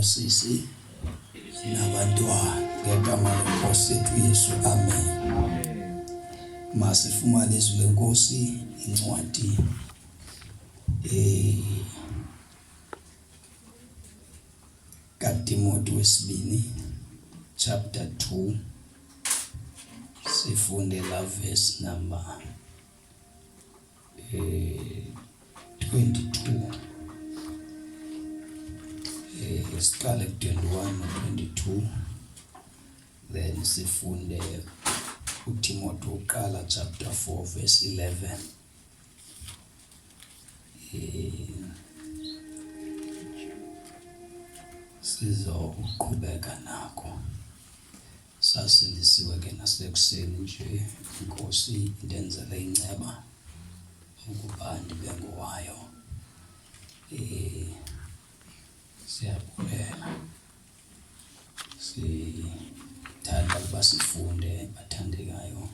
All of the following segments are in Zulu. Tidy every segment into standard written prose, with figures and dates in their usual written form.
osisi nabantwana ngegama leNkosi yethu Yesu, amen. Masifumane izwi leNkosi incwadi kaTimothi wesibini chapter 2 sifunde la verse number 22. Siqale ku-21 no-22, then sifunde uTimothi uqala chapter 4 verse 11. Sizoqhubeka nako. Sasilisiwe ke nasekuseni nje iNkosi indenzele inceba ukuba ndibe ngowayo. Siyabulela. Sithanda ukuba sifunde bathandekayo,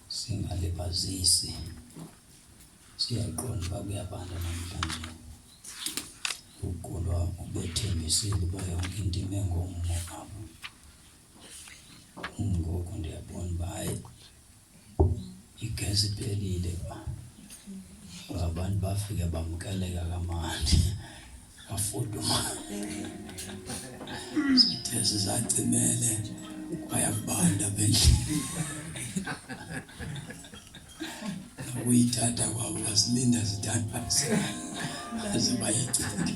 singalibazisi. Siyaqonda uba kuyabanda namhlanje. Uqolwa ubethembisile uba yonke into ime ngomumo wabo. Ngoku ndiyabona uba hayi igesi iphelile ba abantu bafike bamkeleka kamandi bafuduma. Sithe sizacimele kwayabanda bendlini. Uyithatha kwabo basilinda sithandaze aze bayicike.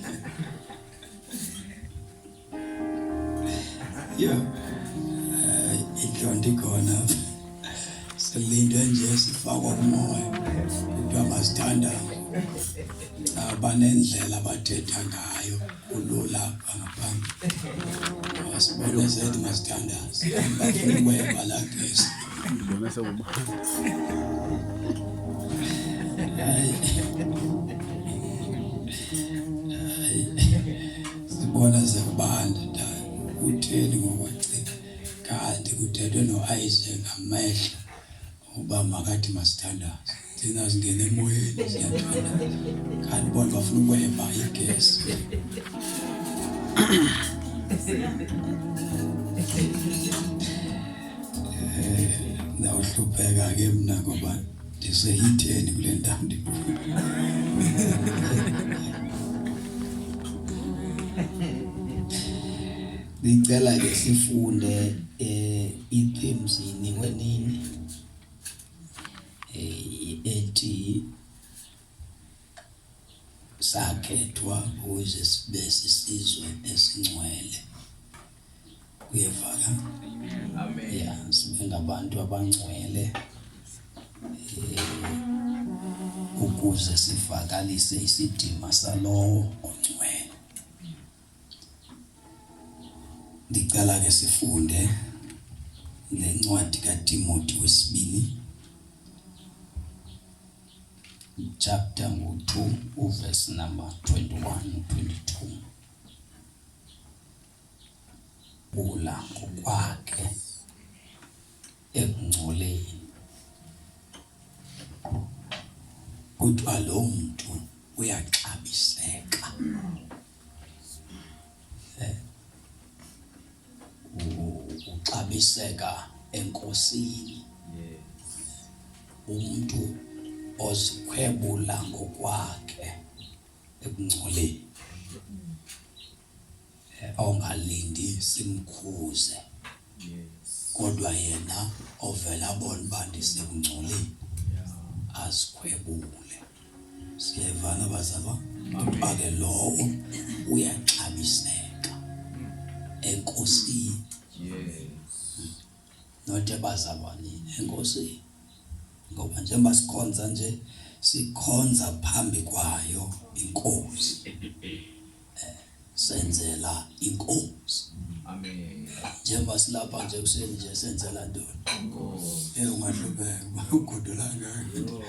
Intlonto ikhona. Silinde nje sifakwa kumoya kuthiwa masithandaze. Banendlela abathetha ngayo kulula ngaphandle. Asibone zethu masithandaze. Bafuna ukweba la gesi. Sibona zekubanda da utheni ngokwacika kanti kuthethwe no-Isaac amehla uba makathi masithandaze. Thina singene emoyeni siyathandaza kanti bona bafuna ukweba igesi. Nawuhlupheka ke mna ngoba ndiseyitheni kule ndawo ndikuyo. Ngicela ke sifunde i-themes inikwe nini ethi sakhethwa ukuze sibe sisizwe esingcwele. Uyevaka? Amen. Ya, sibe ngabantu abangcwele ukuze sivakalise isidima salowo ongcwele. Ndicela ke sifunde lencwadi kaTimothi wesibini chapter 2 verse number 21 no-22. Bula ngokwakhe ekungcoleni. Kuthiwa lo muntu uyaxabiseka. Uxabiseka eNkosini. Umuntu ozikhwebula ngokwakhe ekungcoleni. Ongalindi simkhuze. Kodwa yena ovela abona uba ndisekungcoleni azikhwebule. Siyevana bazalwa? Kuthiwa ke lowo uyaxabiseka eNkosini. Not ebazalwaneni, eNkosini. Ngoba njengoba sikhonza nje sikhonza phambi kwayo iNkosi. Senzela iNkosi. Amen. Njengoba silapha nje kuseni nje senzela ntoni? Inkosi. Ungahlupeka ugodolanga ngayo.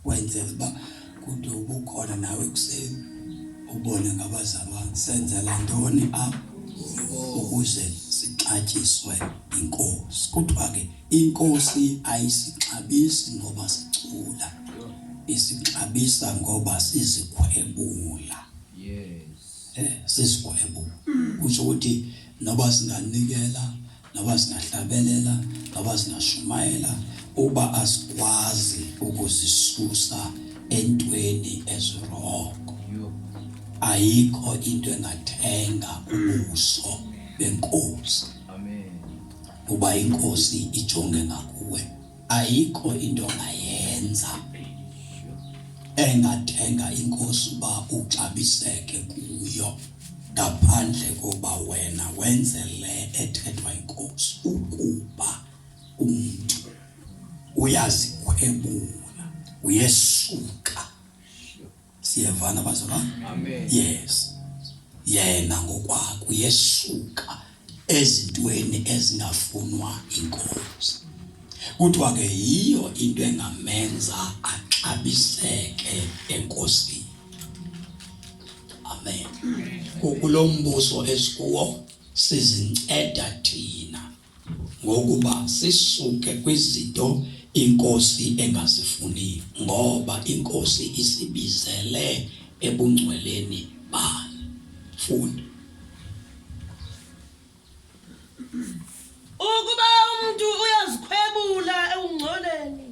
Wenzela uba kude ubukhona nawe kuseni ubone ngabazalwane senzela ntoni apha ukuze sixatyiswe iNkosi. Kuthiwa ke iNkosi ayisixabisi ngoba sicula, isixabisa ngoba sizikhwebula. sesigwebo kusho ukuthi noba singanikela noba singahlabelela noba singashumayela uba asikwazi ukuzisusa entweni eziroko ayikho into engathenga ubuso benkosi. Amen. Uba inkosi ijonge ngakuwe ayikho into ongayenza engathenga inkosi uba uxabiseke kuyo ngaphandle koba wena wenze le ethethwa inkosi. Ukuba umuntu uyazikhwebula uyesuka, siyevana bazalwane? Amen. Yes, yena ngokwakhe uyesuka ezintweni ezingafunwa inkosi. Kuthiwa ke yiyo into engamenza axabiseke enkosini. Amen. Kulo mbuso esikuwo sizinceda thina ngokuba sisuke kwizinto inkosi engazifuni, ngoba inkosi isibizele ebungcweleni bayo. Funda. Ukuba umuntu uyazikhwebula ungcoleni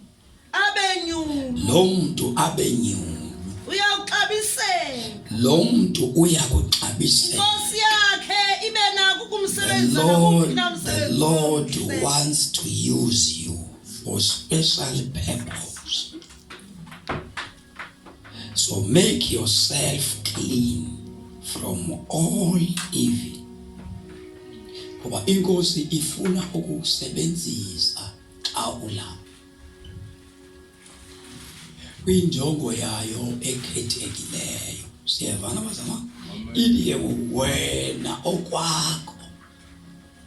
abenyulu, Lo muntu abenyulu, uyawuxabiseka. lo muntu uyakuxabiseka. Inkosi yakhe ibe nakho ukumsebenzisa The Lord wants to use you for special purpose. So make yourself clean from all evil. Ngoba inkosi ifuna ukukusebenzisa xa ulapha kwinjongo yayo ekhethekileyo. Siyevana bazalwane? Iye wena okwakho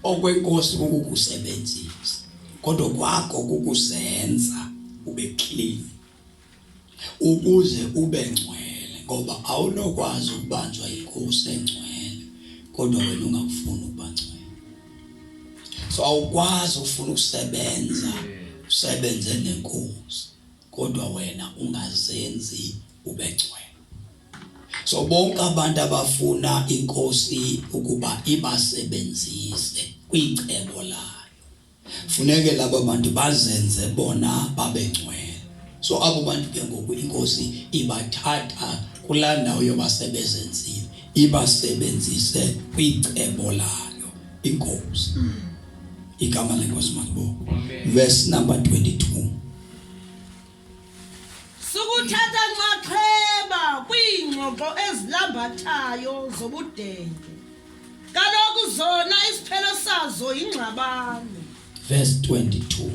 okwenkosi ukukusebenzisa, kodwa kwakho ukuzenza ube clean ukuze ube ngcwele, ngoba awunokwazi ukubanjwa inkosi engcwele kodwa wena ungakufuni ukuba ngcwele. So awukwazi ufuna ukusebenza usebenze nenkosi kodwa wena ungazenzi ube ngcwele. So bonke abantu abafuna inkosi ukuba ibasebenzise kwicebo layo, funeke labo bantu bazenze bona babe ngcwele. So abo bantu ke ngoku inkosi ibathatha kulaa ndawo yobasebenzile ibasebenzise kwicebo layo inkosi. Igama lenkosi malibonke. Verse number 22. sukuthatha nxaxheba kwiingxoxo ezilambathayo zobudenge, kaloku zona isiphelo sazo yingxabano. Verse 22,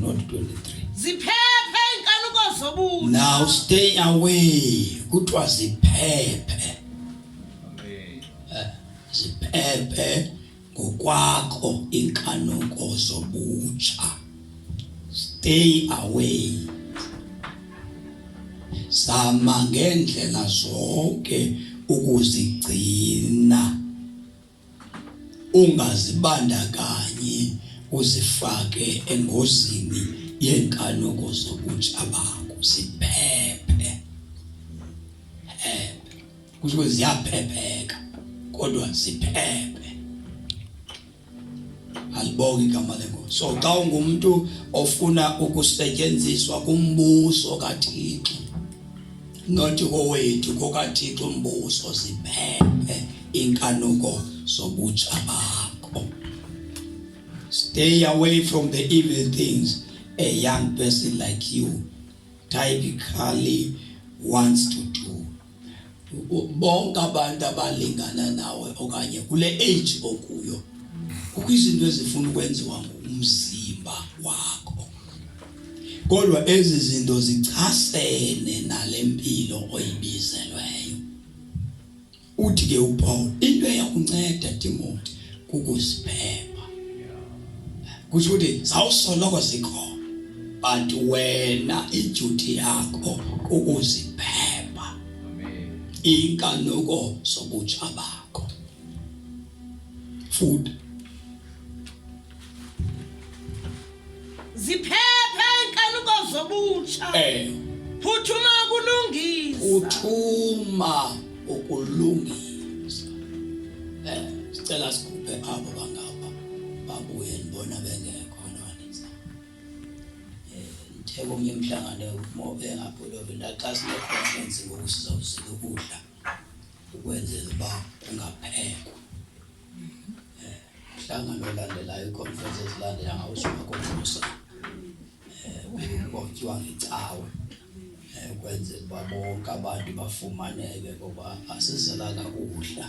not 23. Ziphephe inkanuko zobutsha. Now stay away. Kuthiwa ziphephe. Amen. Ziphephe ngokwakho inkanuko zobutsha. Stay away. Zama ngendlela zonke ukuzigcina, ungazibandakanyi uzifake engozini yenkanuko zobutsha bakho. Ziphephe. Kusho ziyaphepheka kodwa ziphephe. Alibonke igama lenkosi. So xa ungumuntu ofuna ukusetyenziswa kumbuso kaThixo, not owethu kokaThixo umbuso, ziphephe inkanuko zobutsha bakho. Stay away from the evil things a young person like you typically wants to do. Bonke abantu abalingana nawe okanye kule age okuyo kukho izinto ezifuna ukwenziwa ngumzimba wakho, kodwa ezi zinto zichasene nale mpilo oyibizelweyo. Uthi ke uPaul into eyakunceda Timothy kukuziphepha. Kusho ukuthi zawusoloko zikhona, but wena iduty yakho ukuziphepha inkanuko zobutsha bakho. Food. Ziphephe inkanuko zobutsha. Phuthuma ukulungisa. Uthuma ukulungisa. cela sikhuphe abo bangapha babuye nibona bengekho nonisa ngitheke omnye umhlangano mobe ngaphulobe ndaxa sine conference ngokusizawusika ukudla ukwenzela uba kungaphekwa mhlangano olandelayo iconference ezilandela ngawusuku komusa kwakuthiwa ngecawe ukwenzela uba bonke abantu bafumaneke ngoba asiselanga ukudla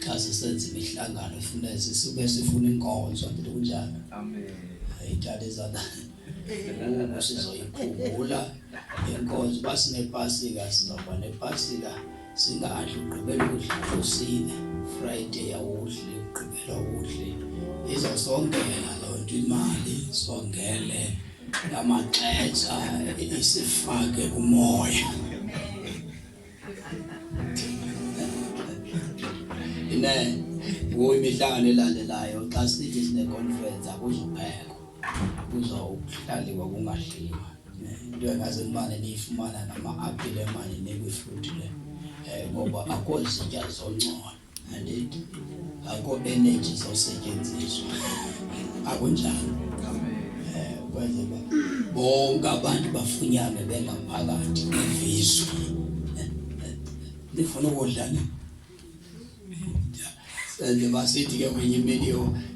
xa sisenza imihlangano kufuneka sisuke sifuna inkonzo nto kunjalo Amen. ayithalezana sizoyikhumbula inkonzo basinepasika sizoba nepasika singadli ugqibela ukudla ngosine Friday awudli ugqibela ukudli izosongela lonto imali songele amaxesha isifake umoya ine imihlangano elandelayo xa sithi sine conference akuzuphekwa kuzohlaliwa kungadliwa into engaze imane niyifumana nama-apile emane nekwi-fruit le ngoba akho zitya zoncona andithi akho energy zosetshenziswa akunjalo kwenzela bonke abantu bafunyane bengaphakathi kuvizwe nifuna ukudla ni senze basithi ke kwenye imini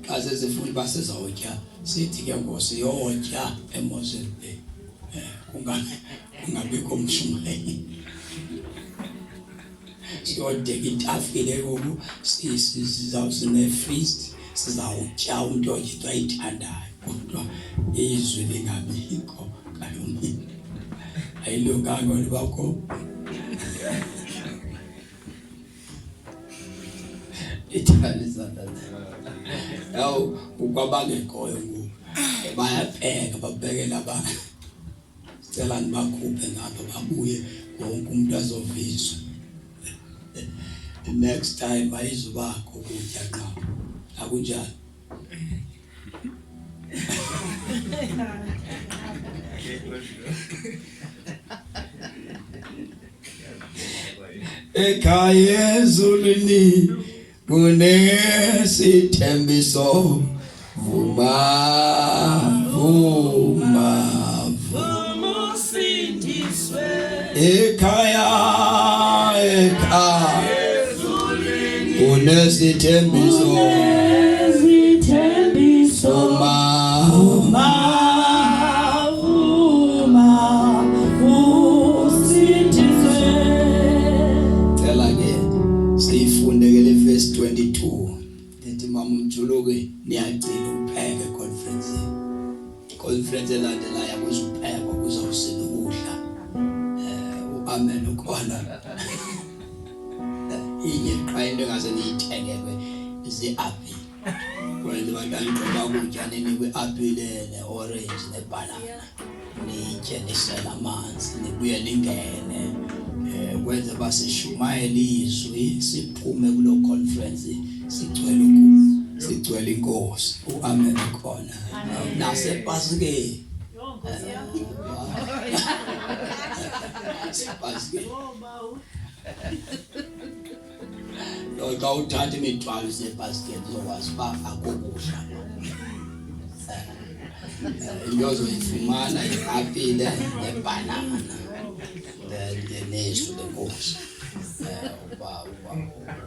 xa sesifuna basezawutya sithi ke ngosiyotya eMozambique kungabikho mshumayeli siyodeka itafile ngoku sizawusine-feast sizawutya umntu oyinto ayithandayo kodwa izwi lingabikho kalomini ayilunganga olubakho ithalizana yawo ukwabangekhoyo ngoku bayapheka babhekela abantu sicela nibakhuphe ngapha babuye wonke umuntu azovizwa next time ayizubakho ukutya qha akunjalo ekhaya ezulwini kunesithembiso vuma Umusindiswe ekhaya kunesithembiso vuma cela ke siyifunde ke le verse 22 ethi mama umjuluke niyagcina upheke conference elandelayo kuzophekwa kuzawusela ukudla amen ukhona inye qha into engaze niyithengelwe izi-apple kwenza abantwana igqiba ukutya ninikwe i-apple ne-orange ne-banana nitye nisela amanzi nibuye ningene kwenza basishumayela izwi siphume kulo conference sigcwele inkosi amen khona nasepasikeni sepasikeni xa uthatha imithwalo sepasikeni uzokwazi uba akukudla into ozoyifumana i-apile nebhanana nezwi lenkosi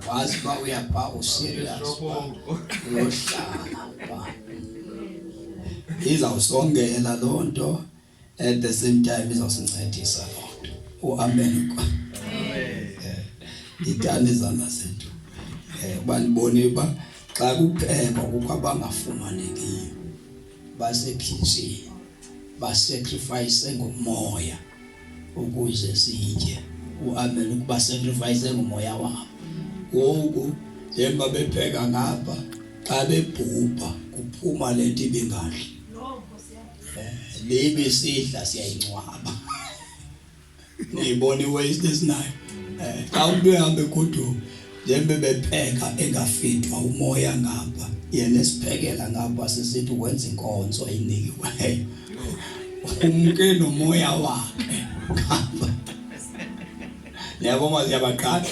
wazi uba uyapha userious uyohlala izawusongela loo nto at the same time izawusincedisa loo nto amen ithanda izandla zethu uba ndibone uba xa kuphekwa kukho abangafumanekiyo basekhitshini basacrifice ngomoya ukuze sitye amen ukuba sacrifice ngomoya wabo ngoku njengoba bepheka ngapha xa bebhubha kuphuma lento ibingadli libe sidla siyayingcwaba niyibona iwaste esinayo xa umuntu ehambe goduka njengoba bepheka engafitwa umoya ngapha yena esiphekela ngapha sisithi wenza inkonzo ayinikiweyo umke nomoya wakhe ngapha yabo maziyabaqala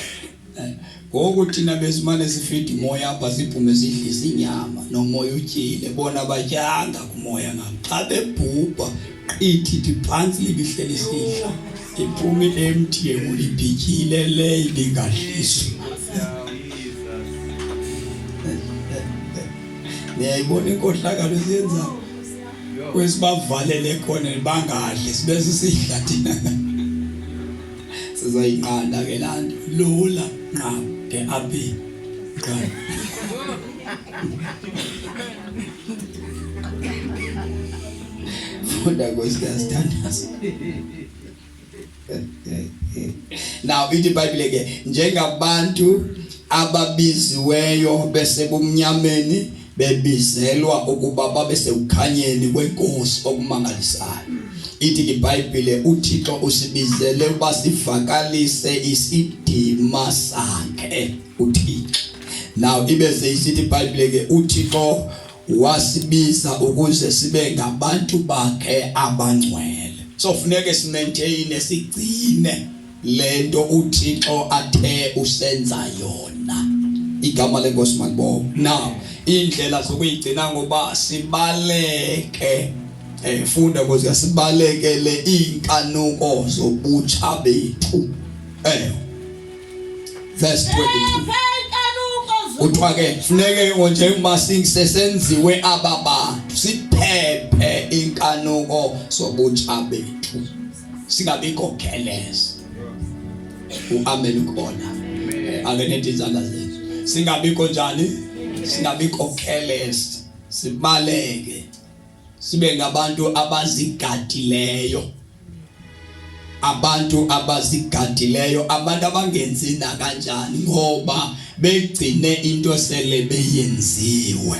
ngoku thina besimane sifida umoya apha siphume sidlisa inyama nomoya utyile bona batyanga kumoya ngapha xa bebhubha qithi phantsi libihleli sidla iphumi empty ulibhityile le ibingadliswa niyayibona inkohlakalo siyenza kwesibavalele khona bangadli sibe sisidla thina sizoyinqanda ke laa nto lula nqa ke aphi qha funda kwesitasithandazi. Now ithi iBhayibhile ke njengabantu ababiziweyo besebumnyameni bebizelwa ukuba babe sekukhanyeni kwenkosi okumangalisayo. Ithi iBhayibhile uThixo usibizele uba sivakalise isidima sakhe uThixo. Now ibe seyisithi iBhayibhile ke uThixo wasibiza ukuze sibe ngabantu bakhe abangcwele. So funeke simaintain sigcine lento uThixo athe usenza yona. Igama lenkosi malibonke. Now indlela zokuyigcina ngoba sibaleke funda ngoba sibalekele inkanuko zobutsha bethu. Verse 22. Uthiwa ke funeke njengoba sisenziwe ababantu siphephe inkanuko zobutsha bethu singabikho careless. Amen ukhona. Akeneti izandla zethu. Singabikho njani? Singabikho careless. Sibaleke. Sibe ngabantu abazigadileyo. Abantu abazigadileyo, abantu abangenzi na kanjani ngoba begcine into sele beyenziwe.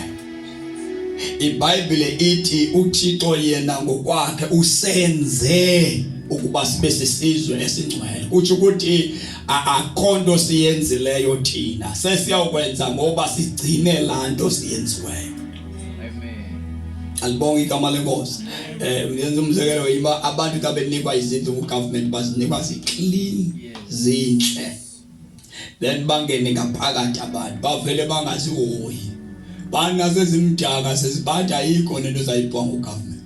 iBhayibhile ithi uThixo yena ngokwakhe usenze ukuba sibe sisizwe esingcwele. Uthi ukuthi akhonto siyenzileyo thina sesiyakwenza ngoba sigcine lanto siyenziweyo. Alibonga igama lenkosi. Ngenza umzekelo yiba abantu xa benikwa izinto ku-government bazinikwa zi-clean zinhle. Then bangene ngaphakathi abantu bavele bangazihoyi. Bangasezimdaka sesibatha ayikho nento ezayibhonga u-government.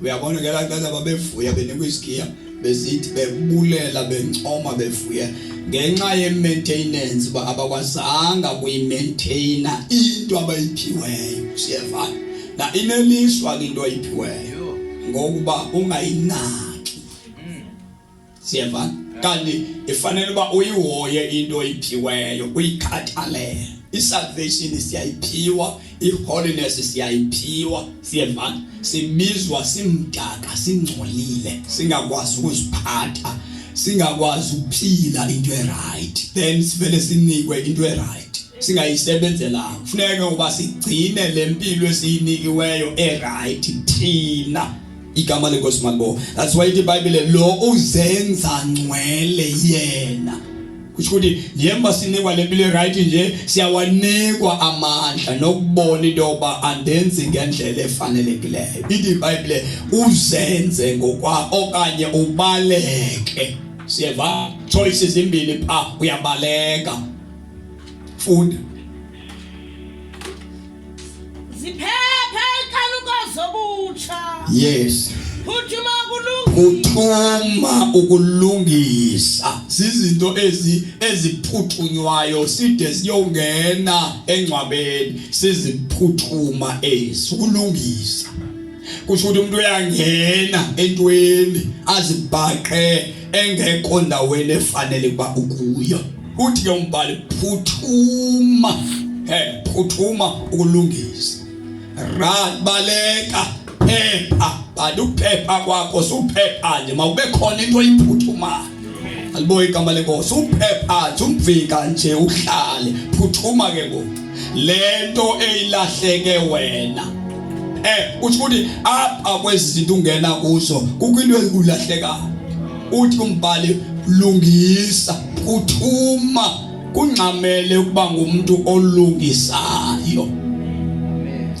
Uyabona ke la xa babevuya benikwa iskiya besithi bebulela bencoma bevuya ngenxa ye-maintenance ba abakwazanga kuyi-maintaina into abayiphiweyo. Siyavana. Na ineliswa into ayiphiweyo ngokuba ungayinaki. Siyavana. Kanti ifanele uba uyihoye into oyiphiweyo uyikhathalele. I-salvation siyayiphiwa, i-holiness siyayiphiwa. Siyavana. Sibizwa simdaka singcolile singakwazi ukuziphatha singakwazi ukuphila into e-right, then sivele sinikwe into e-right singayisebenzelanga. Kufuneka uba sigcine lempilo esiyinikiweyo e-right thina. Igama lenkosi malibonke. That's why iBhayibhile lo uzenza ngcwele yena. Kusho ukuthi yemba sinikwa lempilo e-right nje siyawanikwa amandla nokubona into yoba andenzi ngendlela efanelekileyo. iBhayibhile uzenze ngokwakho okanye ubaleke. Siyeva choices ezimbili pha uyabaleka. Funda. Ziphephe inkanuko zobutsha. Yes. Phuthuma ukulungisa zizinto eziphuthunywayo side siyongena engcwabeni siziphuthuma ukulungisa. Kusho ukuthi umuntu uyangena entweni azibhaqe engekho ndaweni efanele kuba ukuyo. Uthi ke umbhali phuthuma phuthuma ukulungisa. Baleka phepha bantu uphepha kwakho suphepha nje mawube khona into oyiphuthumayo. Aliboye igama lenkosi uphepha umvika nje uhlale phuthuma ke ngoku lento eyilahleke wena. Uthi ukuthi apha kwezi zinto ungena kuzo kukho into ezikulahlekayo. Uthi umbhali lungisa phuthuma kungxamele ukuba ngumuntu olungisayo.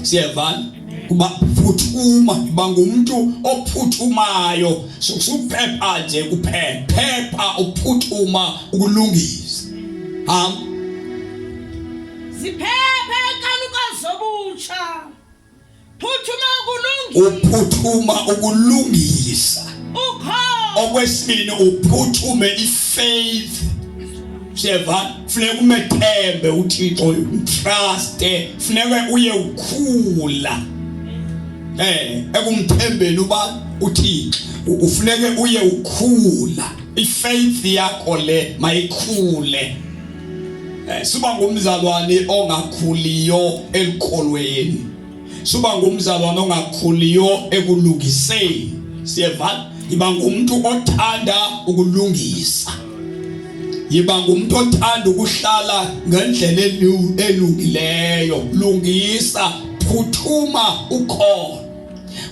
Siyevana kuba phuthuma bangumuntu ophuthumayo suphepha nje kuphepha uphuthuma ukulungisa. obutsha. Phuthuma ukulungisa. Uphuthuma ukulungisa. Ukho. Okwesibili uphuthume ifaith. Sheva funeka umethembe uThixo, trust, funeka uye ukhula ekumthembeni uba uThixo. Ufuneke uye ukhula, ifaith yakho le mayikhule. Suba ngumzalwane ongakhuliyo elikholweni, suba ngumzalwane ongakhuliyo ekulungiseni. Siyeva, iba ngumuntu othanda ukulungisa, yiba ngumuntu othanda ukuhlala ngendlela elungileyo. Lungisa, phuthuma ukhona.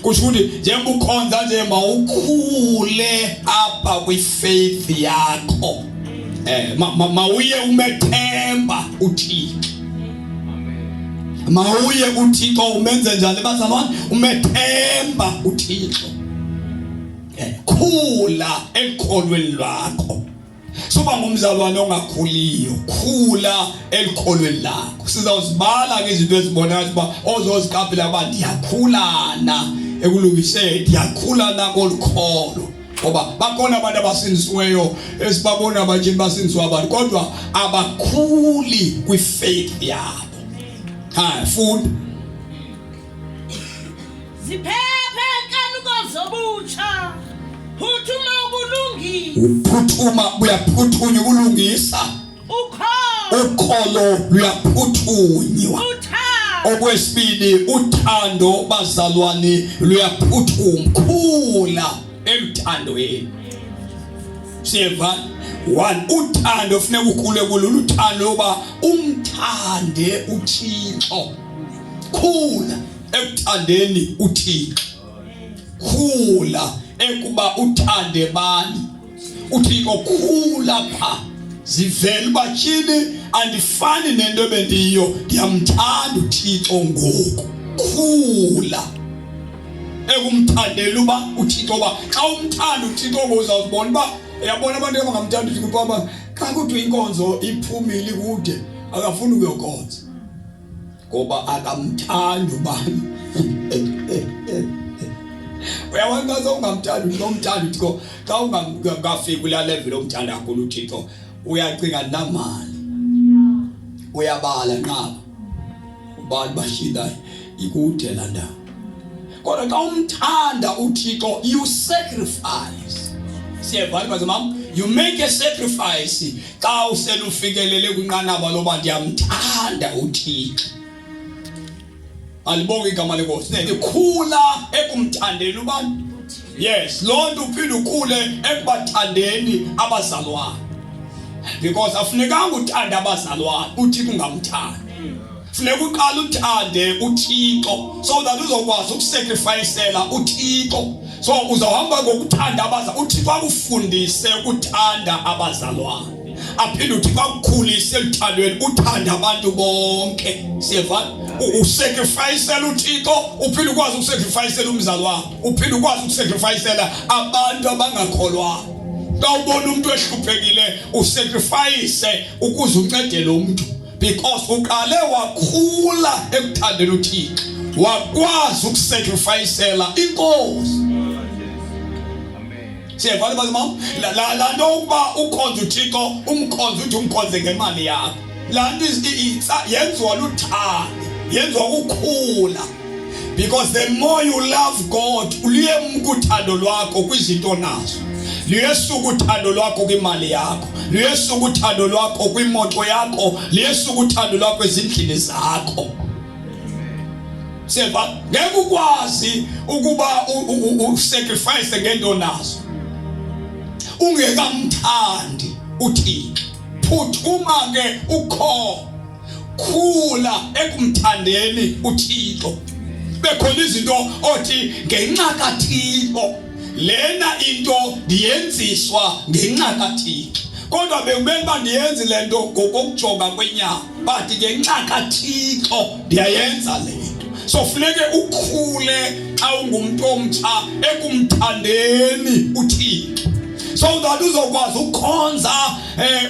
Kusho ukuthi njengoba ukhonza nje mawukhule apha kwifaith yakho. Mawuye umethemba uThixo. Mawuye uThixo umenze njani bazalwane? Umethemba uThixo. Khula ekholweni lwakho. Suba ngumzalwane ongakhuliyo, khula elikholweni lakho. Sizawuzibala ke izinto ezibonakala ukuba ozozikapela aba ndiyakhulana ekulungiseni, ndiyakhulana kolukholo. Ngoba bakhona abantu abasindisiweyo esibabona abanje basindiswa abantu kodwa abakhuli kwifaith yabo. Funda. Ziphephe enkanuko zobutsha. Phuthuma ukulungisa. Uphuthuma, uyaphuthunya ukulungisa. Ukholo luyaphuthunywa. Okwesibili uthando bazalwane luyaphuthuma. Khula eluthandweni. Siyeva, 1 uthando funeka ukhule kulo. Uthando loba umthande uThixo. Khula ekuthandeni uThixo. Khula ekuba uthande bani uThixo. Khula pha, zivela bachini andifani nento bendiyo, ndiyamthanda uThixo ngoku. Khula ekumthandela uba uThixo, ba xa umthanda uThixo uzawubona uba uyabona abantu abangamthanda uThixo kuba xa kuthi inkonzo iphumile kude akafuni ukuyokonza ngoba akamthandi ubani. Uyabona xa ungamthandi nomthanda uThixo, xa ungafiki kula level omthanda kakhulu uThixo uyacinga namali, uyabala nqaba ubani bashinda ikude la ndawo. Kodwa xa umthanda uThixo you sacrifice. Siyeva bazalwane, you make a sacrifice xa uselufikelele kwinqanaba loba ndiyamthanda uThixo. Alibonge igama lenkosi. Khula ekumthandeni ubani. Yes, loo nto uphinde ukhule ekubathandeni abazalwane. Because afunekanga uthanda abazalwane uThixo ungamthandi. Funeka uqala uthande uThixo so that uzokwazi ukusacrificeela uThixo. So uzawuhamba ngokuthanda abazalwane. uThixo akufundise ukuthanda abazalwane. Aphinde uThixo akukhulise eluthandweni uthanda abantu bonke. Siyeva, usacrificeela uThixo uphinde ukwazi ukusacrificeela umzalwane. Uphinde ukwazi ukusacrificeela abantu abangakholwayo. Xa ubona umuntu ehluphekile usacrifice ukuze uncedele umuntu. Because uqale wakhula ekuthandeni uThixo, wakwazi ukusacrificeela inkosi. Siyeva bazalwane, la nto ukuba ukhonza uThixo umkhonza uthi umkhonze ngemali yakho. La nto yenziwa luthando, yenziwa ukukhula. Because the more you love God, luyemuka uthando lwakho kwizinto nazo. Luyesuka uthando lwakho kwimali yakho, luyesuka uthando lwakho kwimoto yakho, luyesuka uthando lwakho ezindlini zakho. Siyeva, ngeke ukwazi ukuba usacrifice ngento nazo ungekamthandi uThixo. Phuthuma ke ukho, khula ekumthandeni uThixo. Bekhona izinto othi ngenxa kaThixo lena into ndiyenziswa ngenxa kaThixo, kodwa bekubeka ndiyenze lento ngokujonga kwenyama, but ngenxa kaThixo ndiyayenza lento. So funeke ukhule xa ungumuntu omtsha ekumthandeni uThixo, so that uzokwazi ukukhonza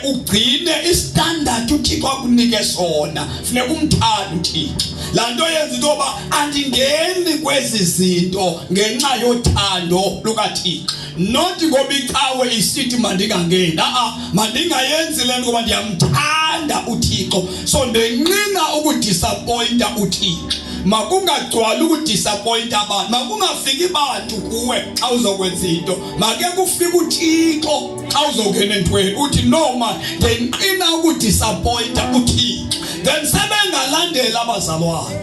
ugcine istandard uThixo uThixo akunike sona funeka umthande uThixo. La nto yenza into yoba andingeni kwezi zinto ngenxa yothando lukaThixo, not ngoba icawe isithi mandingangeni. Mandingayenzi le nto ngoba ndiyamthanda uThixo, so ndenqina ukudisappointa uThixo. Makungagcwali ukudisappointa abantu, makungafiki bantu kuwe xa uzokwenza into, make kufike uThixo xa uzongena entweni uthi noma ndenqina ukudisappointa uThixo, then sebengalandela abazalwane.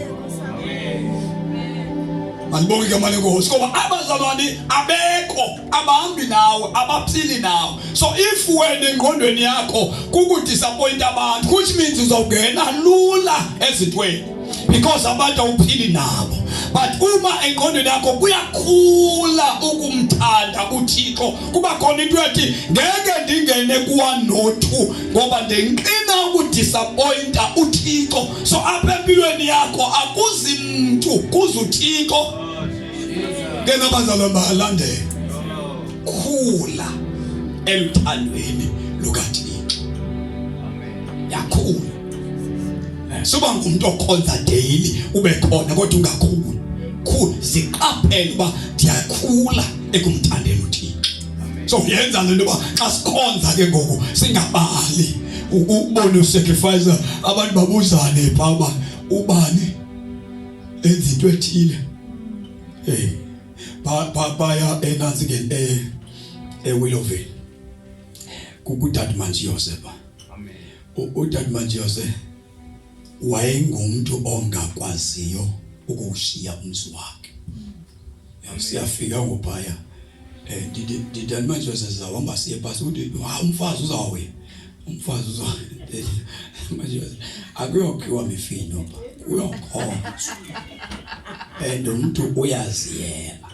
Mandibonge igama lenkosi ngoba abazalwane abekho, abahambi nawe, abaphili nawe. So if wena engqondweni yakho kukudisappointa abantu, which means uzawungena lula ezintweni because abantu awuphili nabo. But uma engqondweni yakho kuyakhula ukumthanda uThixo, kuba khona into ethi ngeke ndingene ku1 no2 ngoba ndenqina ukudisappointa uThixo. So apha empilweni yakho akuzi mntu, kuza uThixo. Ngena abazalwane balandela, khula emthandweni lukaThixo. Yakhula. Suba ngumuntu okhonza daily ube khona kodwa ungakhuli. Khula, siqaphele uba ndiyakhula ekumthandeni uThixo. So yenza lento ba xa sikhonza ke ngoku singabali ubone usacrifice abantu babuzane baba ubani enza into ethile. Baya enansi ke Willowville kukudad Manjiyose ba. Amen. Udad Manjiyose wayengumuntu ongakwaziyo ukushiya umzi wakhe. Siyafika ngophaya didad Manjiyose zawamba siye pasi uthi umfazi uzawe. Umfazi uzawe. Manjiyose akuyokhiwa mifino ba. Uyokhona. Umuntu uyaziyela.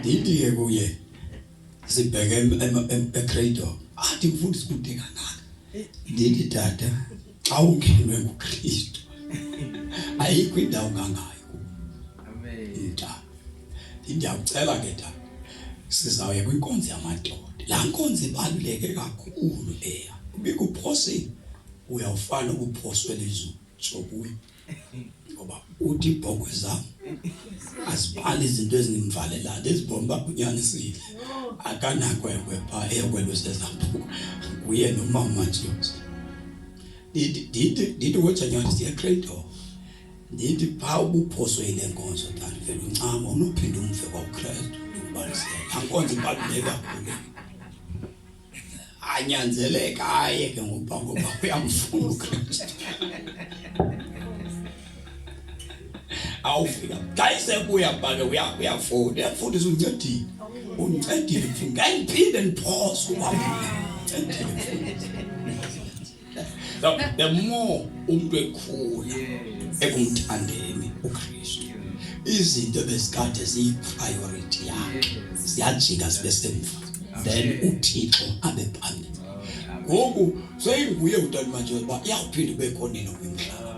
Ndiye kuye sibheke eCradle athi mfundisi kude kanaka. Ndithi tata xa ungenwe nguKristu ayikho indawo kangayo. Amen. Ndiyakucela ke tata sizawuya kwinkonzo yamadoda. La nkonzo ibaluleke kakhulu leya. Ubikuphosile uyawufana ukuphoswela izulu sokuye. Ngoba uthi ibhokwe zami asibhali izinto ezingimvalela ezibomba kunyanisile akanakwekwe pha eyokwelusezambuko kuye nomama Manjiyose. Ndithi wejanyana siyeCradle ndithi pha ubuphoswe ile nkonzo tani vele uncama unophinda umve kwaKristu ukubalisela. La nkonzo ibaluleke kakhulu. Anyanzeleka aye ke ngoba uyamfuna uKristu. Awufika kayise kuya bhake uyafunda uyafundisa uncedile mfundisi ngiphinde ngiphose so the more umuntu ekhula ekumthandeni uKristu, izinto bezikade ziyi-priority yakhe ziyajika zibe semva, then uThixo abe phambili. Ngoku seyinguye udad Manjiyose uba iyawuphinda ube khona nokwimhlaba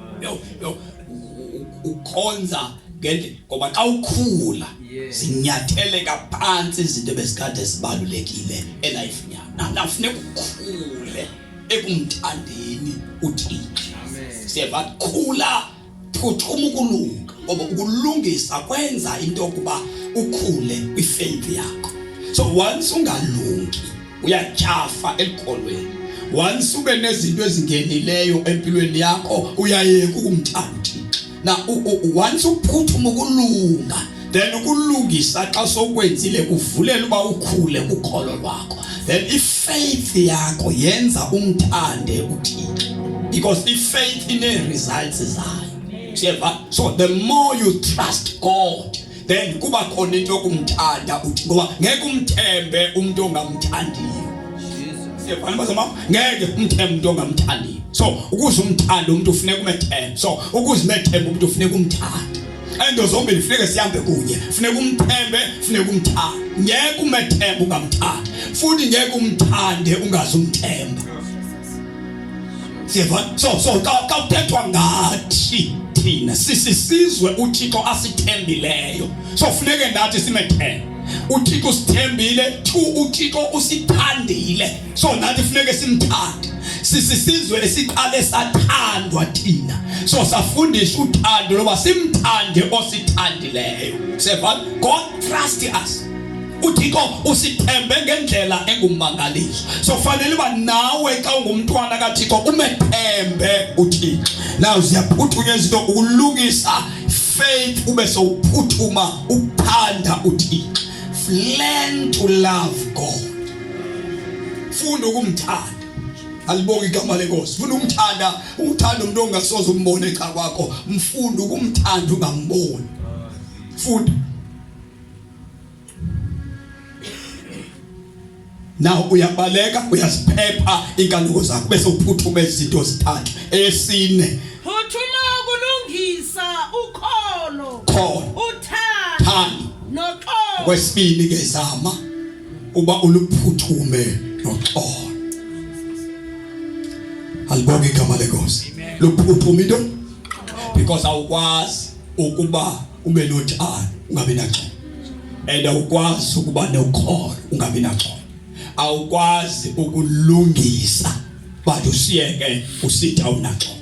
ukhonza ngende ngoba xa ukhula zinyatheleka phansi izinto bezikade zibalulekile elifini yakho. Nafuneka ukhule ekumthandeni uThixo. Siyeva khula phuthuma ukulunga ngoba ukulungisa kwenza into yokuba ukhule kwifaith yakho. So once ungalungi uyatyhafa elikholweni. Once ube nezinto ezingenileyo empilweni yakho uyayeka ukumthanda uThixo. Na once uphuthuma ukulunga, then ukulungisa xa sokwenzile kuvulela uba ukhule ukholo lwakho, then ifaith yakho yenza umthande uThixo because ifaith ine-results zayo. Siyeva? So the more you trust God, then kuba khona into yokumthanda uThixo ngoba ngeke umthembe umuntu ongamthandiyo. Siyeva bazama ngeke umthembe umuntu ongamthandiyo. So ukuze umthande umuntu ufuneka umethembe. So ukuze umethembe umuntu ufuneka umthande. Endo zombili funeka sihambe kunye. Funeka umthembe, funeka umthande. Ngeke umethembe ungamthandi. Futhi ngeke umthande ungazumthemba. Siyeva? So xa kuthethwa ngathi thina sisizwe uThixo asithembileyo. So funeka nathi simethembe. uThixo usithembile. 2 uThixo usithandile. So nathi kufanele simthande. Sisizwe esiqale sathandwa thina. So safundisha uthando loba simthande osithandileyo. Seva, God trust us. uThixo usithembe ngendlela engumangaliso. So fanele ba nawe xa ungumntwana kaThixo umethembe uThixo. Now siyaphuthuma izinto ukulungisa faith ube sowuphuthuma ukuthanda uThixo. Learn to love God. Funda ukumthanda. Alibonga igama lenkosi. Funa umthanda, uthanda umuntu ongasoze umbone ekhaya kwakho. Mfunda ukumthanda ungamboni. Funda. Now uyabaleka uyasiphepha inkanuko zakho bese uphuthuma izinto zithathu. Esine. Phuthuma ukulungisa ukholo. Uthando. Thando. Noxolo. Kwesibili ke zama uba uluphuthume noxolo. Alibonga igama lenkosi. Luphuthume into because awukwazi ukuba ube nothando ungabi naxolo. And awukwazi ukuba nokholo ungabi naxolo. Awukwazi ukulungisa bathi usiyeke usithi awunaxolo.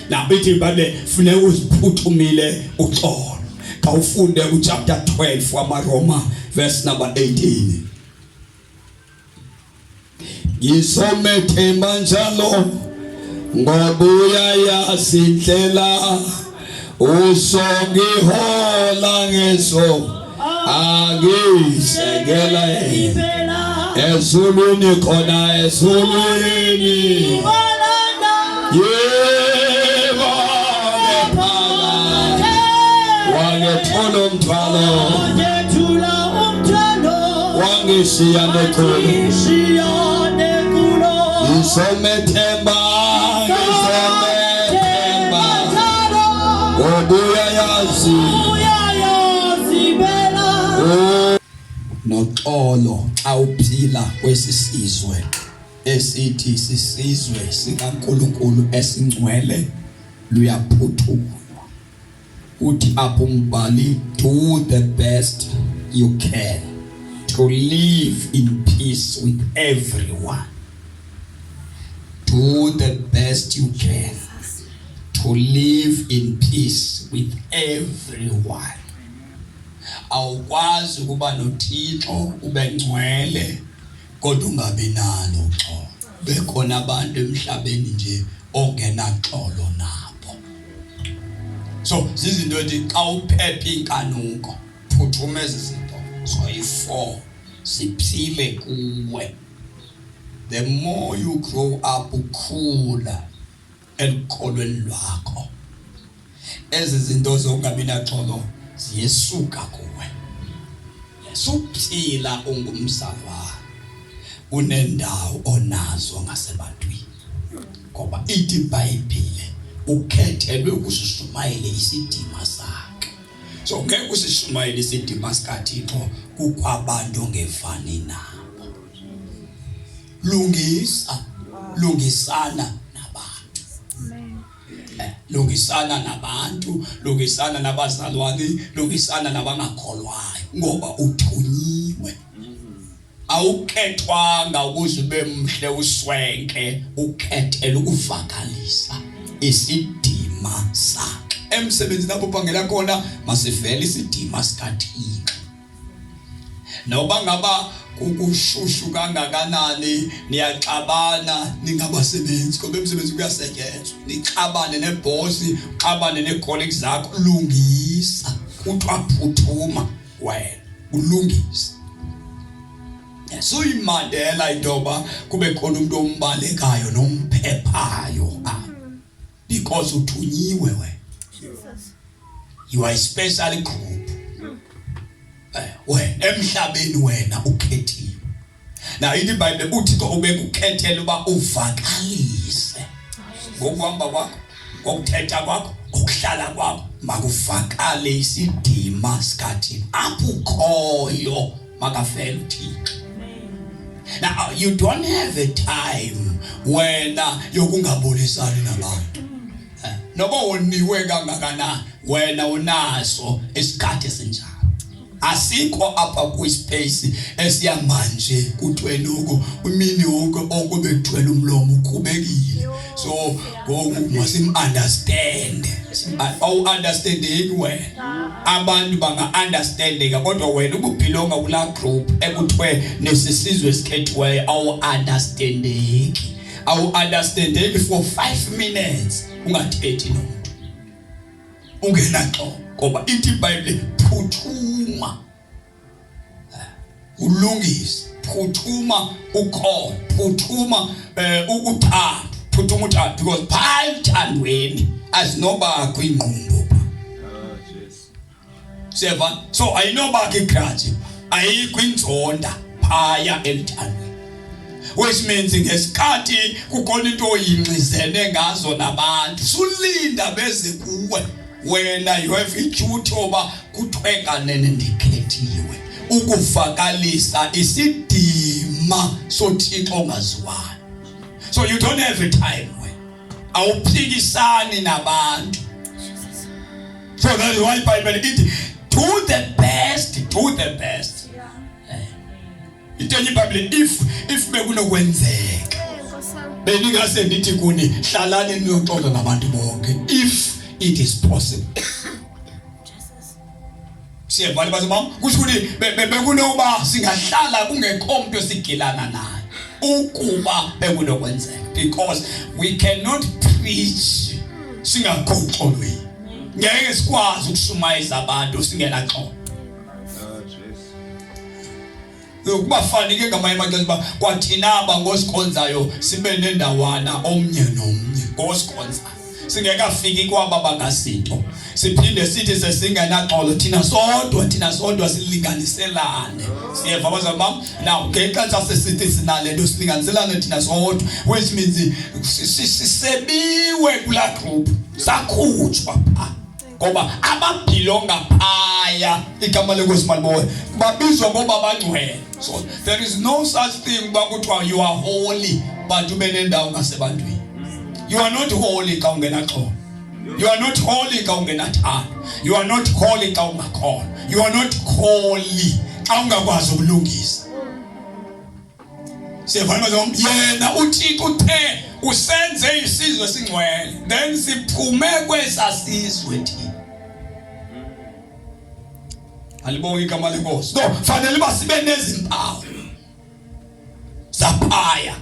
Now ithi babe fune uziphuthumile uxolo. Kawufunde uchapter 12 waMaroma verse number 18. Ngisomethemba njalo ngobuya yasindlela usongihola ngeso angisekela ezulwini khona ezulwini yebo ngephala wangethula umthwalo wangishiya nekhulu ngisomethemba ngobuya yazibela noxolo xa uphila kwesisizwe esithi sisizwe sikaNkulunkulu esingcwele luyaphuthuma. Uthi apho umbhali, do the best you can to live in peace with everyone. Do the best you can to live in peace with everyone. Awukwazi ukuba noThixo ubengcwele kodwa ungabi nalo uxolo. Bekhona abantu emhlabeni nje ongenaxolo nabo. So zizinto ethi xa uphepha inkanuko phuthuma izinto zoyi4 siphile kuwe. The more you grow up ukhula elikholweni lwakho, ezi zinto zongabi naxolo ziyesuka kuwe. Yesuphila ungumzalwane unendawo onazo ngasebantwini. Ngoba ithi iBhayibhile ukhethelwe ukushumayela isidima sakhe. So ngeke usishumayele isidima sikaThixo kukho abantu ongevani nabo. Lungisana nabantu. Lungisana nabantu, lungisana nabazalwane, lungisana nabangakholwayo ngoba uthunyiwe. Awukhethwanga ukuze ube mhle uswenke, ukhethele ukuvakalisa isidima sakhe. Emsebenzini lapho phangela khona masivele isidima sikaThixo. Noba ngaba kukushushu kangakanani niyaxabana ningabasebenzi ngoba emsebenzi kuyasetyenzwa. Nixabane neboss, xabane necolleagues zakho, lungisa. Kuthiwa phuthuma wena ulungisa. So imandela intoba kube khona umuntu ombalekayo nomphephayo because uthunyiwe wena. You are a special group. Wena emhlabeni wena ukhethiwe. Now in the Bible uThixo ubekukhethela uba uvakalise ngokuhamba kwakho, ngokuthetha kwakho, ukuhlala kwakho, makuvakale isidima sikaThixo. Apho ukhoyo makavele uThixo. Now you don't have a time wena yokungabonisani nabantu. Noba woniwe kangakanani wena unaso isikhathi esinjalo. asikho apha kwispace esiyamanje kuthiwe lokho imini yonke okubethwele umlomo ukhubekile. So ngoku masim understand. Awu understanding wena. Abantu banga understandeka kodwa wena ukubhilonga kula group ekuthiwe nesisizwe esikhethiweyo awu understandeki. Awu understandeki for 5 minutes ungathethi nomuntu. Ungena xo ngoba ithi iBhayibheli phuthuma. Ulungise, phuthuma ukho, phuthuma ukuthanda, phuthuma uthanda because phaya thandweni asinoba kwingqumbo. Seven. So ayinoba igraji, ayikwinzonda phaya elithandweni. Which means ngesikhathi kukhona into oyinxizene ngazo nabantu sulinda beze kuwe wena you have iduty oba kuthwekanene ndikhethiwe ukuvakalisa isidima soThixo ongaziwayo. So you don't have a time when awuphikisani nabantu. So that is why Bible it do the best. Itenye Bible if bekunokwenzeka beningase ndithi kuni hlalani niyoxoxa nabantu bonke if it is possible. Siyabona bazimama kusho ukuthi bekunoba singahlala kungekho umuntu osigilana naye ukuba bekunokwenzeka because we cannot preach singakhonxolweni. Ngeke sikwazi ukushumayeza abantu singena xolo. Kubafanike ngamanye amaxesha kwathina aba ngosikhonzayo sibe nendawana omnye nomnye ngosikhonzayo singekafiki kwaba bangasinto siphinde sithi sesingenaxolo thina sodwa silinganiselane. Siyeva bazalwane now ngexesha sesithi sinalento silinganiselane thina sodwa which means sisebiwe kula group sakhutshwa pha ngoba ababhilonga phaya igama lenkosi malibowe babizwa ngoba bangcwele. So there is no such thing bakuthiwa you are holy but ube nendawo ngasebantwini. You are not holy ka ungena xolo. You are not holy ka ungena thanda. You are not holy ka ungakhona. You are not holy ka ungakwazi ukulungisa. Siyavana yena uThixo uthe usenze isizwe singcwele then siphume kwesasizwe thina. Alibonga igama lenkosi. So fanele basibe nezimpawu zaphaya.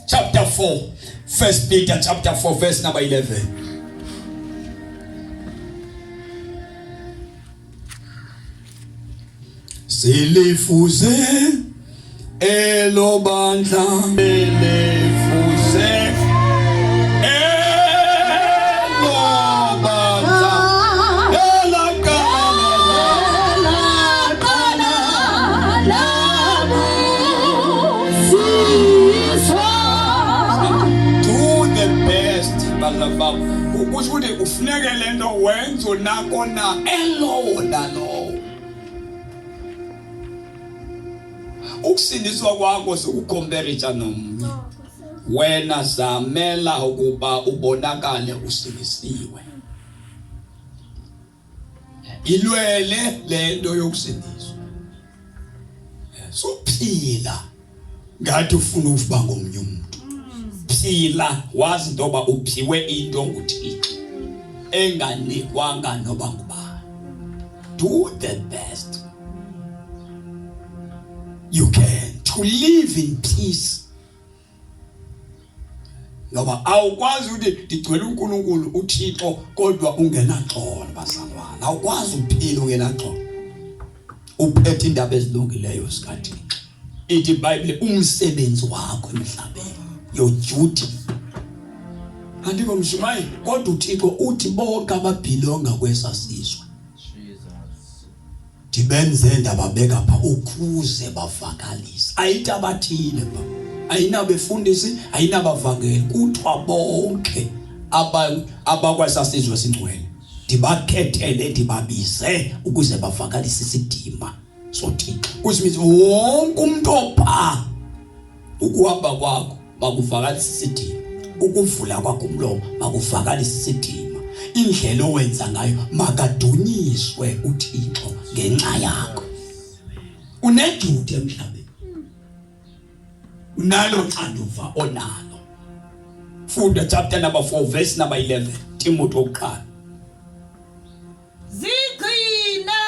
Chapter 4, 1 Peter chapter 4 verse number 11. Silifuze elobandla silifuze ukuthi ufuneke lento wenzo nako na elowo nalowo. Ukusindiswa kwakho sikucompare nomnye. Wena zamela ukuba ubonakale usindisiwe. Ilwele lento yokusindiswa. Sophila ngathi ufuna ukuba ngomnye umuntu. Phila wazi ndoba uphiwe into nguThixo enganikwanga noba ngubani. Do the best you can to live in peace. Ngoba awukwazi ukuthi digcwele uNkulunkulu uThixo kodwa ungenaxolo bazalwane. Awukwazi ukuphila ungenaxolo. Uphethe indaba ezilungileyo sikaThixo. Ithi iBhayibheli umsebenzi wakho emhlabeni. Your duty. Andiko mshumayi kodwa uThixo uthi bonke ababhilonga kwesasizwe dibenze indaba beka pha ukuze bavakalise. Ayithi abathile ba. Ayinabefundisi, ayinabavangeli kuthiwa bonke abakwesasizwe singcwele. Dibakhethele dibabize ukuze bavakalise isidima soThixo. Kusithi wonke umuntu opha ukuhamba kwakho makuvakalise isidima. Ukuvula kwakho umlomo makuvakalise isidima. indlela owenza ngayo makadunyiswe uThixo ngenxa yakho. Uneduty emhlabeni, unalo xanduva onalo. Funda chapter number 4 verse number 11, Timothy oqala. Zigcine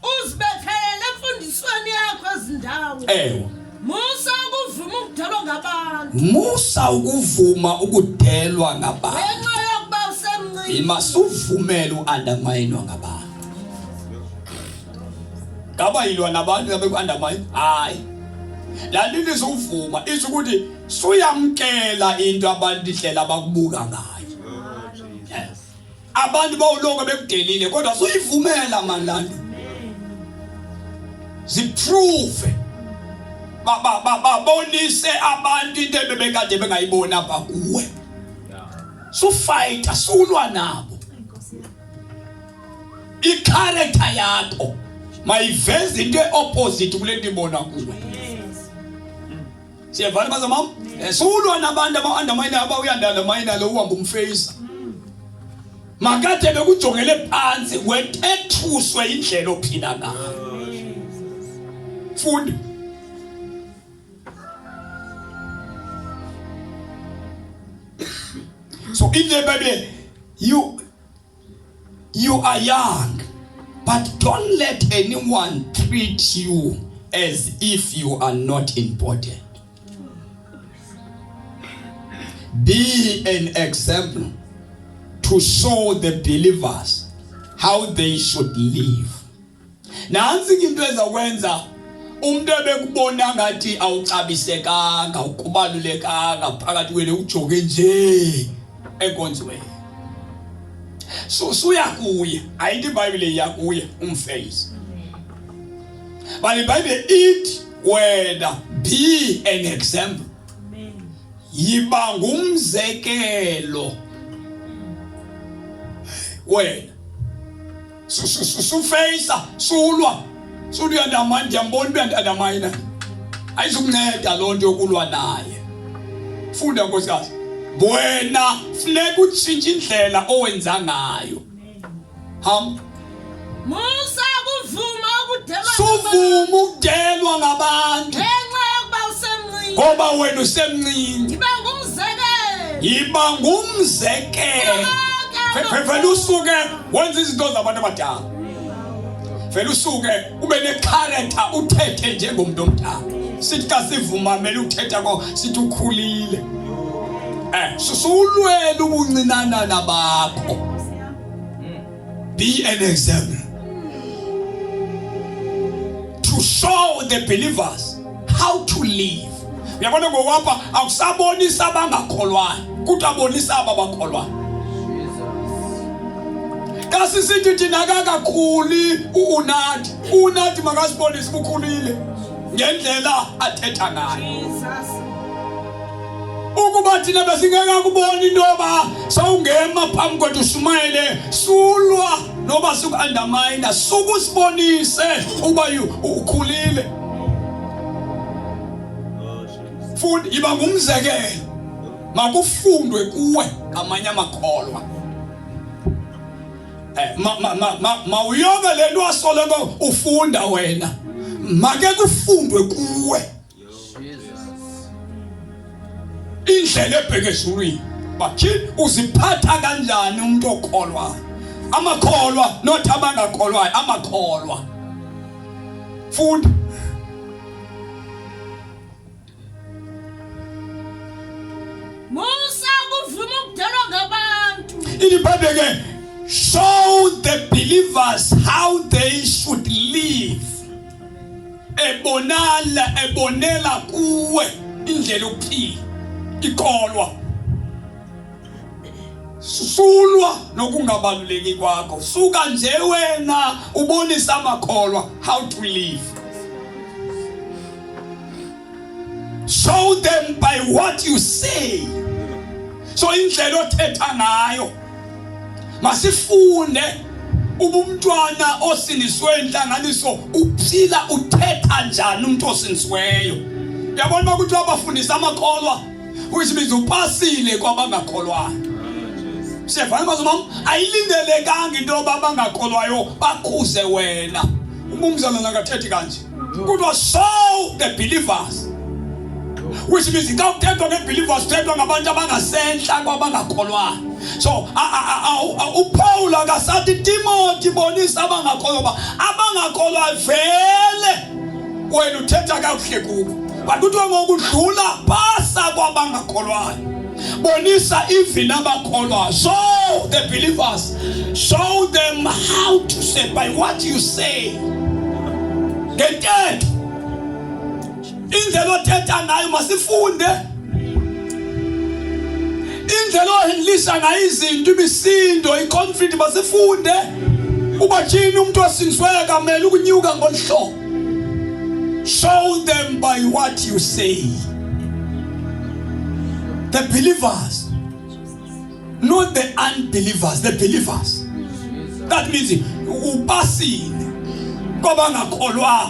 uzibethele emfundisweni yakho ezindawo. Musa ukuvuma ukudelwa ngabantu. Musa ukuvuma ukudelwa ngabantu. Ngenxa yokuba usemncane. Imasuvumela uandamayinwa ngabantu. Ngaba yilwa nabantu abekuandamine? Hayi. Lalini suvuma isukuthi suyamkela into abantu ihlela bakubuka ngayo. Yes. Abantu bawuloko bekudelile kodwa suyivumela manlando. Ziprove. Babonise abantu into ebebekade bengayibona apha kuwe. Sufighta sulwa nabo. I-character yakho mayiveze into opposite kule nto ibona kuwe. Siyavana bazamama? Sulwa nabantu aba-undermine abawuyandandamine lo uhamba umfeyisa. Makade bekujongele phansi wethethuswe indlela ophila ngayo. Fundi. So in the Bible, you are young, but don't let anyone treat you as if you are not important. Be an example to show the believers how they should live. Nansi into ezakwenza umuntu ebekubona ngathi awucabisekanga ukubalulekanga phakathi kwenu ujoke nje enkonzweni. So suyakuya ayithi iBhayibheli iyakuya umfeyisi. But iBhayibheli ithi wena be an example. Yiba ngumzekelo. Wena sufeyisa sulwa suduyandamana ndiyambona uyandandamana ayizukunceda loo nto yokulwa naye. Funda nkosikazi. Wena funeka utshintshe indlela owenza ngayo. Musa kuvuma ukudelwa. Suvuma ukudelwa ngabantu. Ngenxa yokuba usemncane. Ngoba wena usemncane. Yiba ngumzekelo. Vele usuke wenza izinto zabantu abadala. Vele usuke ube ne-character uthethe njengomuntu omdala. Sithi ka sivumamele uthetha ko sithi ukhulile. Susulwela ubuncinanana bakho. Be an example to show the believers how to live. Uyabona ngokwapha akusabonisa abangakholwayo kuthi abonisa abakholwayo. Kasisithi thina kakakhuli unathi makasibonise ubukhulile ngendlela athetha ngayo. Ukuba thina besingeka kubona intoba sawungema phambi kwethu ushumayele sulwa noba suku-undermine sukusibonise uba ukhulile. Futhi iba ngumzekelo makufundwe kuwe amanye amakholwa. Mawuyoke le nto wasoloko ufunda wena make kufundwe kuwe indlela ebheke ezulwini. Bathi uziphatha kanjani umuntu okholwayo. Amakholwa not abangakholwayo, amakholwa. Funda. Musa kuvuma ukudelwa ngabantu. Ilibheke show the believers how they should live. Ebonela kuwe indlela ukuphila. Ikholwa. Sulwa nokungabaluleki kwakho. Suka nje wena ubonisa amakholwa how to live. Show them by what you say. So indlela othetha ngayo. Masifunde ubumntwana osiniswe inhlanganiso uphila uthetha njani umuntu osinisiweyo. Uyabona ukuthi abafundisa amakholwa which means upasile kwabangakholwayo. Siyafana mazimam ayilindelekanga into yoba bangakholwayo bakhuze wena. Umzalwana akathethi kanje. Kuthiwa so the believers. Which means xa kuthethwa nge-believers kuthethwa ngabantu abangasentla kwabangakholwayo. So uPaul akasathi Timothy bonisa abangakholwa abangakholwayo vele wena uthetha kakuhle kubo. But kuthiwa ngokudlula phasa kwabangakholwayo. Bonisa even abakholwayo. So the believers, show them how to say by what you say. Ngentetho indlela othetha ngayo masifunde. Indlela ohendlisa ngayo izinto imisindo iconflict masifunde. Ubathini umuntu osindiswe kamele ukunyuka ngolhlobo. Show them by what you say. The believers, not the unbelievers, the believers. That means upasile kwabangakholwayo.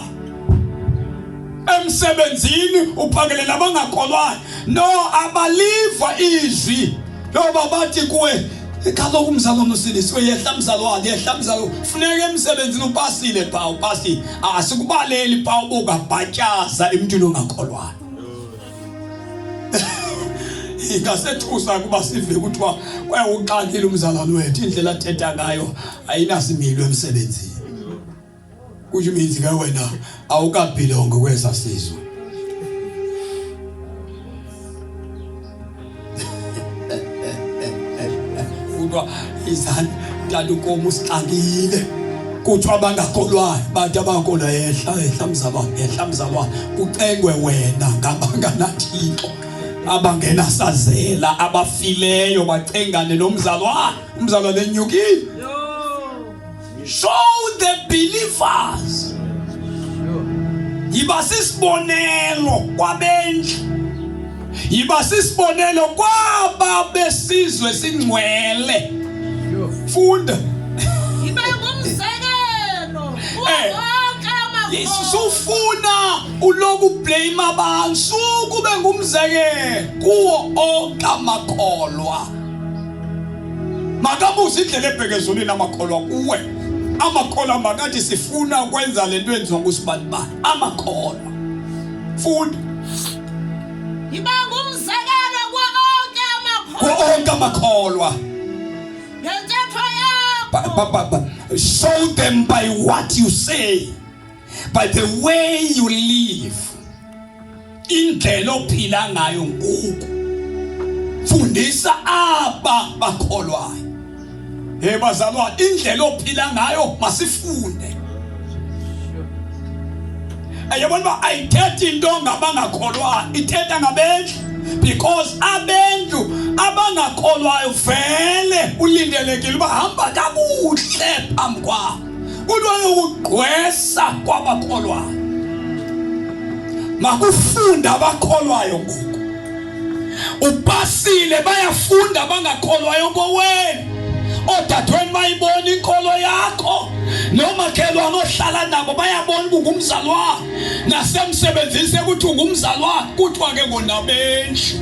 Emsebenzini uphakele labangakholwayo. No, abaliva izwi loba bathi kuwe kaloku umzalwane usilisiwe yehla mzalwane yehla mzalwane funeka emsebenzini upasile pha upasile asikubaleli pha ubukabhatyaza emntwini ongakholwayo. Ingasethusa kuba sive kuthiwa kwayawuxakile umzalwane wethu indlela athetha ngayo ayinasimilo emsebenzini. Which means ke wena awukaphilongo kwesa sizwe. Kuthiwa izani tata ukomo usixakile. Kuthiwa abangakholwayo bathi abangakholwayo yehla mzalwane kucengwe wena ngabanganathixo abangenasazela abafileyo bacengane nomzalwane enyukile. Show the believers. Yiba sisibonelo kwabendlu. Yiba sisibonelo kwaba besizwe singcwele. Funda. Yiba ngumzekelo. Sufuna uloku blame abantu sukube ngumzekelo kuwo onke amakholwa. Makabuze indlela ebhekezulini amakholwa kuwe. Amakholwa makathi sifuna ukwenza lento enziwa ngusibani amakholwa. Funda. Yiba ngumzekelo kuwo onke amakholwa. Ngentetho yakho. Show them by what you say. By the way you live. Indlela ophila ngayo ngoku. Fundisa aba bakholwayo. Bazalwane indlela ophila ngayo masifunde. Ayabona ba ayithethi into ngabangakholwayo ithetha ngabendlu. Because abendlu abangakholwayo vele ulindelekile bahamba kakuhle phambi kwabo. Kudwa ukugqwesa kwabakholwayo. Makufunda abakholwayo ngoku. Upasile bayafunda abangakholwayo kowena. Odadweni bayibona inkolo yakho. Nomakhelwane ohlala nabo bayabona ungumzalwane. Nasemsebenzini sekuthi ungumzalwane kuthiwa ke ngonabendlu.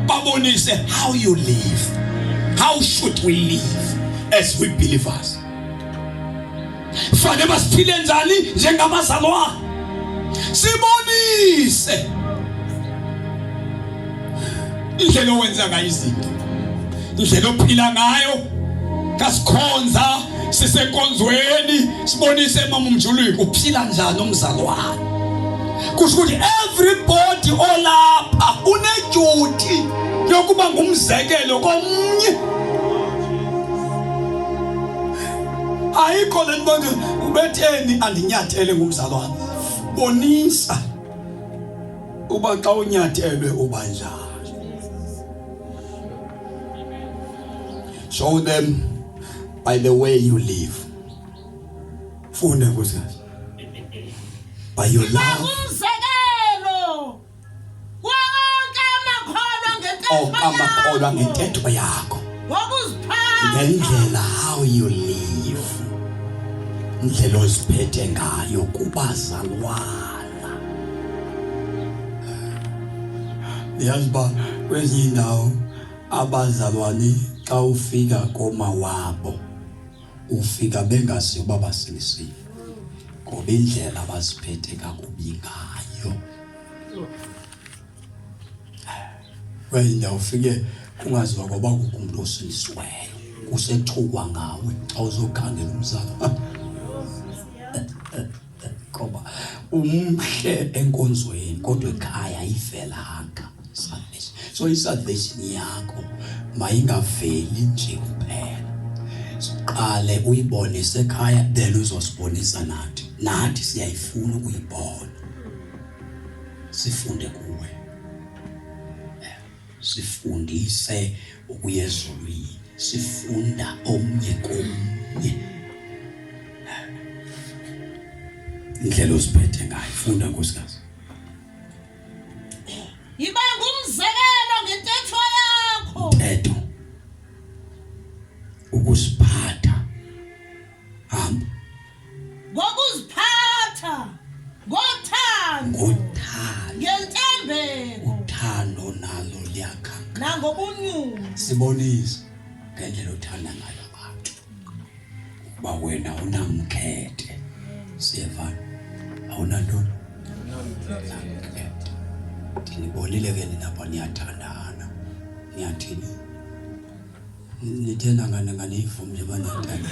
Babonise how you live. How should we live as we believers? Fanele basiphile njani njengabazalwane. Sibonise indlela owenza ngayo izinto. Indlela ophila ngayo. Kasikhonza sisenkonzweni sibonise mama umjuluko uphila njani umzalwane. Kusho ukuthi everybody olapha uneduty yokuba ngumzekelo komnye. Ayikho le nto ubetheni andinyathele ngumzalwane. Bonisa uba xa unyathelwe uba njani. Show them by the way you live. Funda nkosikazi. By your love. Umzekelo. Wonke amakholwa ngentetho yakho. Ngokuziphatha. Ngendlela how you live. Indlela oziphethe ngayo kubazalwana. Yazi ba kwezinye indawo abazalwane xa ufika koma wabo ufika bengaziyo uba basilisiwe ngoba indlela abaziphethe kakubi ngayo. Wena ufike kungaziwa ngoba kukho umuntu osilisiweyo kusethukwa ngawe xa uzokhangela umzala. Ngoba umhle enkonzweni kodwa ekhaya ayivelanga salvation. So isalvation yakho mayingaveli nje kuphela. Siqale uyibone sekhaya then uzosibonisa nathi siyayifuna ukuyibona. Sifunde kuwe. Sifundise ukuya ezulwini. Sifunda omnye komnye. Indlela osiphethe ngayo funda nkosikazi. Yiba ngumzekelo ngentetho yakho. Tetho. Ukuziphatha. Hamba. Ngokuziphatha. Ngothando. Ngothando. Ngentembeko. Uthando nalo liyakhanga. Nangobunyulu. Sibonise ngendlela othanda ngayo abantu. Kuba wena unamkhethe. Siyevana. Awunantoni? Namkhethe. Ndinibonile ke nina niyathandana. Niyathini? Nithena nganivumile baniyathandana.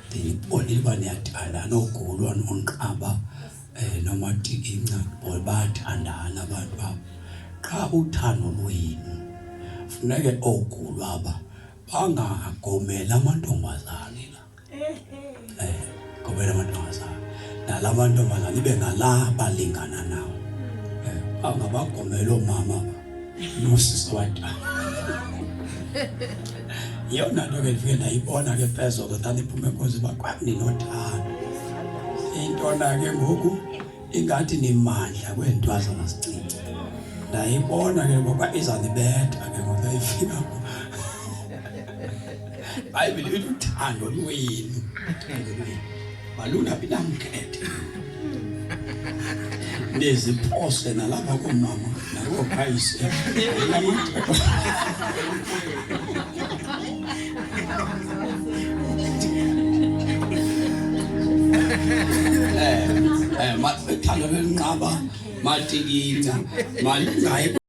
Ndinibonile baniyathandana ogulwa nonqaba noma tikinca bayathandana abantu abo. Qha uthando lwenu funeke ogulwa aba bangagomela amantombazane la. Gomela amantombazane. Nalamantombazane ibe ngala balingana nawo. Angabagomela omama nosisi wadala. Yona nto ke ndifike ndayibona ke phezulu xa niphume enkosi bakwani nothando. Intona ke ngoku ingathi nimandla kweentwazana zicinci. Ndayibona ke ngoba izanibetha ke ngoba ifika. Bayibhile ithi uthando lwenu. Balungabi namkhethe. Ndiziphose nalapha komama nakokhayise. Mathando lenqaba matikinca malungayi